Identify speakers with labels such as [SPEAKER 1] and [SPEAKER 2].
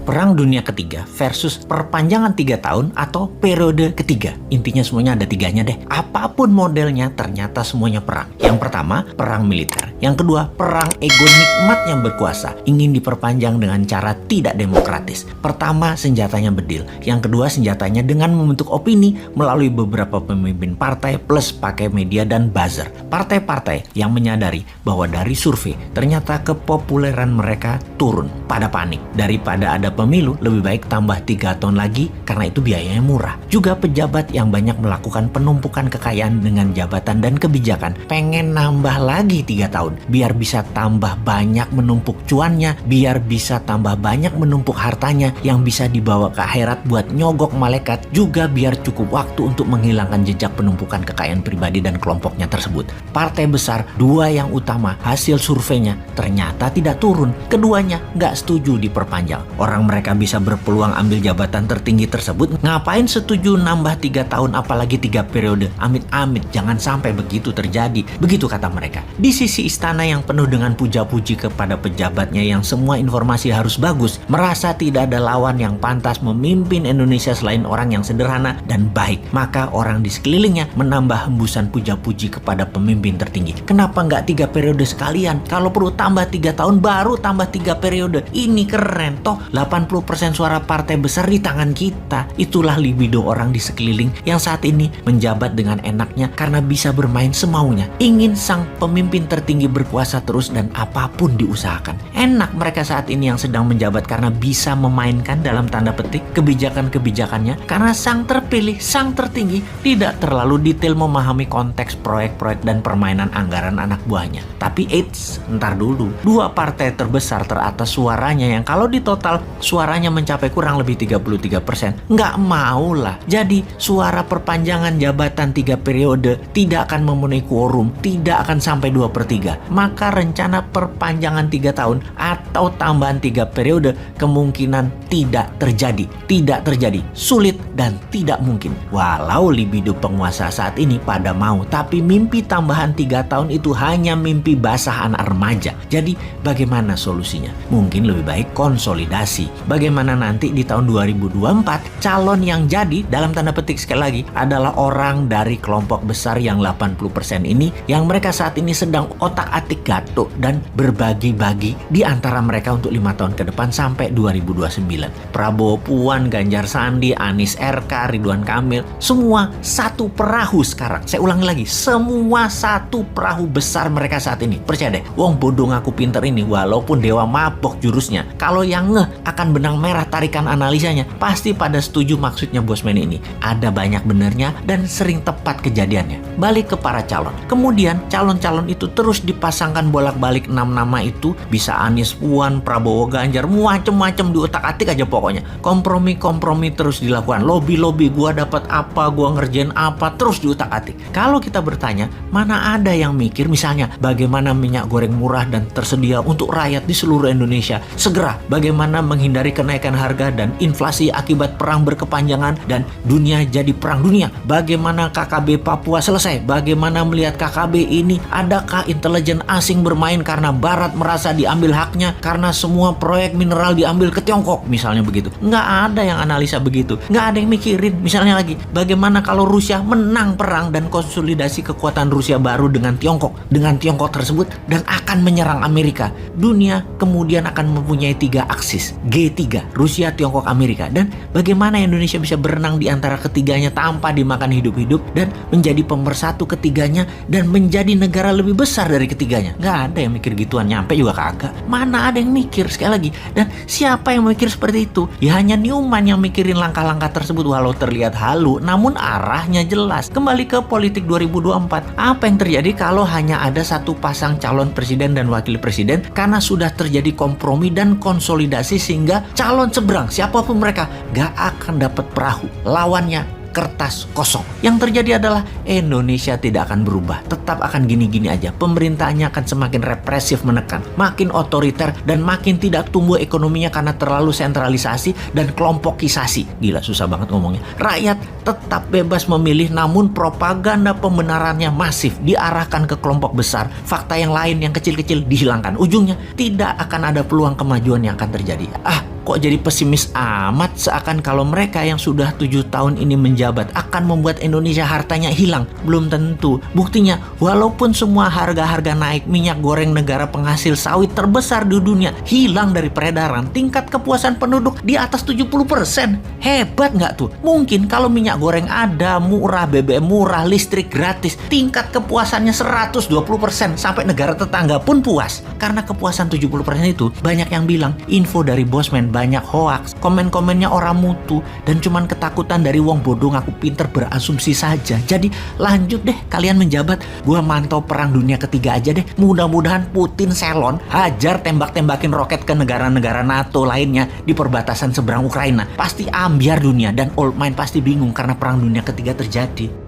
[SPEAKER 1] Perang Dunia Ketiga versus perpanjangan 3 tahun atau periode ketiga. Intinya semuanya ada tiganya deh. Apapun modelnya ternyata semuanya perang. Yang pertama, perang militer. Yang kedua, perang ego nikmat yang berkuasa. Ingin diperpanjang dengan cara tidak demokratis. Pertama, senjatanya bedil. Yang kedua, senjatanya dengan membentuk opini melalui beberapa pemimpin partai plus pakai media dan buzzer. Partai-partai yang menyadari bahwa dari survei ternyata kepopuleran mereka turun pada panik. Daripada ada pemilu, lebih baik tambah 3 tahun lagi karena itu biayanya murah. Juga pejabat yang banyak melakukan penumpukan kekayaan dengan jabatan dan kebijakan pengen nambah lagi 3 tahun biar bisa tambah banyak menumpuk cuannya, biar bisa tambah banyak menumpuk hartanya yang bisa dibawa ke akhirat buat nyogok malaikat, juga biar cukup waktu untuk menghilangkan jejak penumpukan kekayaan pribadi dan kelompoknya tersebut. Partai besar, 2 yang utama hasil surveinya ternyata tidak turun. Keduanya nggak setuju diperpanjang. Orang mereka bisa berpeluang ambil jabatan tertinggi tersebut, ngapain setuju nambah 3 tahun apalagi 3 periode? Amit-amit jangan sampai begitu terjadi. Begitu kata mereka. Di sisi istana yang penuh dengan puja-puji kepada pejabatnya yang semua informasi harus bagus, merasa tidak ada lawan yang pantas memimpin Indonesia selain orang yang sederhana dan baik. Maka orang di sekelilingnya menambah hembusan puja-puji kepada pemimpin tertinggi. Kenapa nggak 3 periode sekalian? Kalau perlu tambah 3 tahun baru tambah 3 periode. Ini keren toh. 80% suara partai besar di tangan kita. Itulah libido orang di sekeliling yang saat ini menjabat dengan enaknya karena bisa bermain semaunya. Ingin sang pemimpin tertinggi berkuasa terus dan apapun diusahakan. Enak mereka saat ini yang sedang menjabat karena bisa memainkan dalam tanda petik kebijakan-kebijakannya karena sang terpilih, sang tertinggi tidak terlalu detail memahami konteks proyek-proyek dan permainan anggaran anak buahnya. Tapi eits, ntar dulu. 2 partai terbesar teratas suaranya yang kalau di total suaranya mencapai kurang lebih 33%. Nggak maulah. Jadi suara perpanjangan jabatan 3 periode tidak akan memenuhi quorum, tidak akan sampai 2/3. Maka rencana perpanjangan 3 tahun atau tambahan 3 periode kemungkinan tidak terjadi. Tidak terjadi. Sulit dan tidak mungkin. Walau libido penguasa saat ini pada mau, tapi mimpi tambahan 3 tahun itu hanya mimpi basah anak remaja. Jadi bagaimana solusinya? Mungkin lebih baik konsolidasi. Bagaimana nanti di tahun 2024 calon yang jadi dalam tanda petik sekali lagi adalah orang dari kelompok besar yang 80% ini yang mereka saat ini sedang otak-atik gatuk dan berbagi-bagi di antara mereka untuk 5 tahun ke depan sampai 2029. Prabowo, Puan, Ganjar, Sandi, Anies, RK, Ridwan Kamil, semua satu perahu sekarang. Saya ulangi lagi, semua satu perahu besar mereka saat ini. Percaya deh, wong bodoh ngaku pinter ini walaupun dewa mabok jurusnya. Kalau yang ngeh akan benang merah tarikan analisanya, pasti pada setuju maksudnya Bosman ini. Ada banyak benernya dan sering tepat kejadiannya. Balik ke para calon. Kemudian calon-calon itu terus dipasangkan bolak-balik 6 nama itu. Bisa Anies, Puan, Prabowo, Ganjar, macem-macem diotak-atik aja pokoknya. Kompromi-kompromi terus dilakukan. Lobby-lobby, gua dapat apa, gua ngerjain apa, terus diutak-atik. Kalau kita bertanya, mana ada yang mikir misalnya bagaimana minyak goreng murah dan tersedia untuk rakyat di seluruh Indonesia. Segera bagaimana menghindari kenaikan harga dan inflasi akibat perang berkepanjangan dan dunia jadi perang dunia. Bagaimana KKB Papua selesai. Bagaimana melihat KKB ini, adakah intelijen asing bermain karena Barat merasa diambil haknya karena semua proyek mineral diambil ke Tiongkok misalnya begitu. Nggak ada yang analisa begitu. Nggak ada yang mikirin misalnya lagi bagaimana kalau Rusia menang perang dan konsolidasi kekuatan Rusia baru dengan Tiongkok tersebut dan akan menyerang Amerika. Dunia kemudian akan mempunyai 3 aksis, G3, Rusia, Tiongkok, Amerika. Dan bagaimana Indonesia bisa berenang di antara ketiganya tanpa dimakan hidup-hidup dan menjadi pemersatu ketiganya dan menjadi negara lebih besar dari ketiganya. Nggak ada yang mikir gituan, nyampe juga kagak. Mana ada yang mikir sekali lagi. Dan siapa yang mikir seperti itu? Ya hanya Newman yang mikirin langkah-langkah tersebut walau terlihat halu namun arahnya jelas. Kembali ke politik 2024. Apa yang terjadi kalau hanya ada satu pasang calon presiden dan wakil presiden karena sudah terjadi kompromi dan konsolidasi sehingga calon seberang siapapun mereka gak akan dapat perahu. Lawannya kertas kosong. Yang terjadi adalah Indonesia tidak akan berubah. Tetap akan gini-gini aja. Pemerintahnya akan semakin represif menekan. Makin otoriter dan makin tidak tumbuh ekonominya karena terlalu sentralisasi dan kelompokisasi. Gila susah banget ngomongnya. Rakyat tetap bebas memilih, namun propaganda pembenarannya masif diarahkan ke kelompok besar. Fakta yang lain yang kecil-kecil dihilangkan. Ujungnya tidak akan ada peluang kemajuan yang akan terjadi. Kok jadi pesimis amat, seakan kalau mereka yang sudah 7 tahun ini menjabat akan membuat Indonesia hartanya hilang. Belum tentu. Buktinya, walaupun semua harga-harga naik, minyak goreng negara penghasil sawit terbesar di dunia hilang dari peredaran, tingkat kepuasan penduduk di atas 70%. Hebat nggak tuh? Mungkin kalau minyak goreng ada, murah, BBM murah, listrik gratis, tingkat kepuasannya 120%, sampai negara tetangga pun puas. Karena kepuasan 70% itu, banyak yang bilang info dari bosman, banyak hoaks, komen-komennya orang mutu, dan cuman ketakutan dari wong bodoh ngaku pinter berasumsi saja. Jadi lanjut deh kalian menjabat, gua mantau perang dunia ketiga aja deh. Mudah-mudahan Putin selon, hajar tembak-tembakin roket ke negara-negara NATO lainnya di perbatasan seberang Ukraina. Pasti ambiar dunia, dan old mind pasti bingung karena perang dunia ketiga terjadi.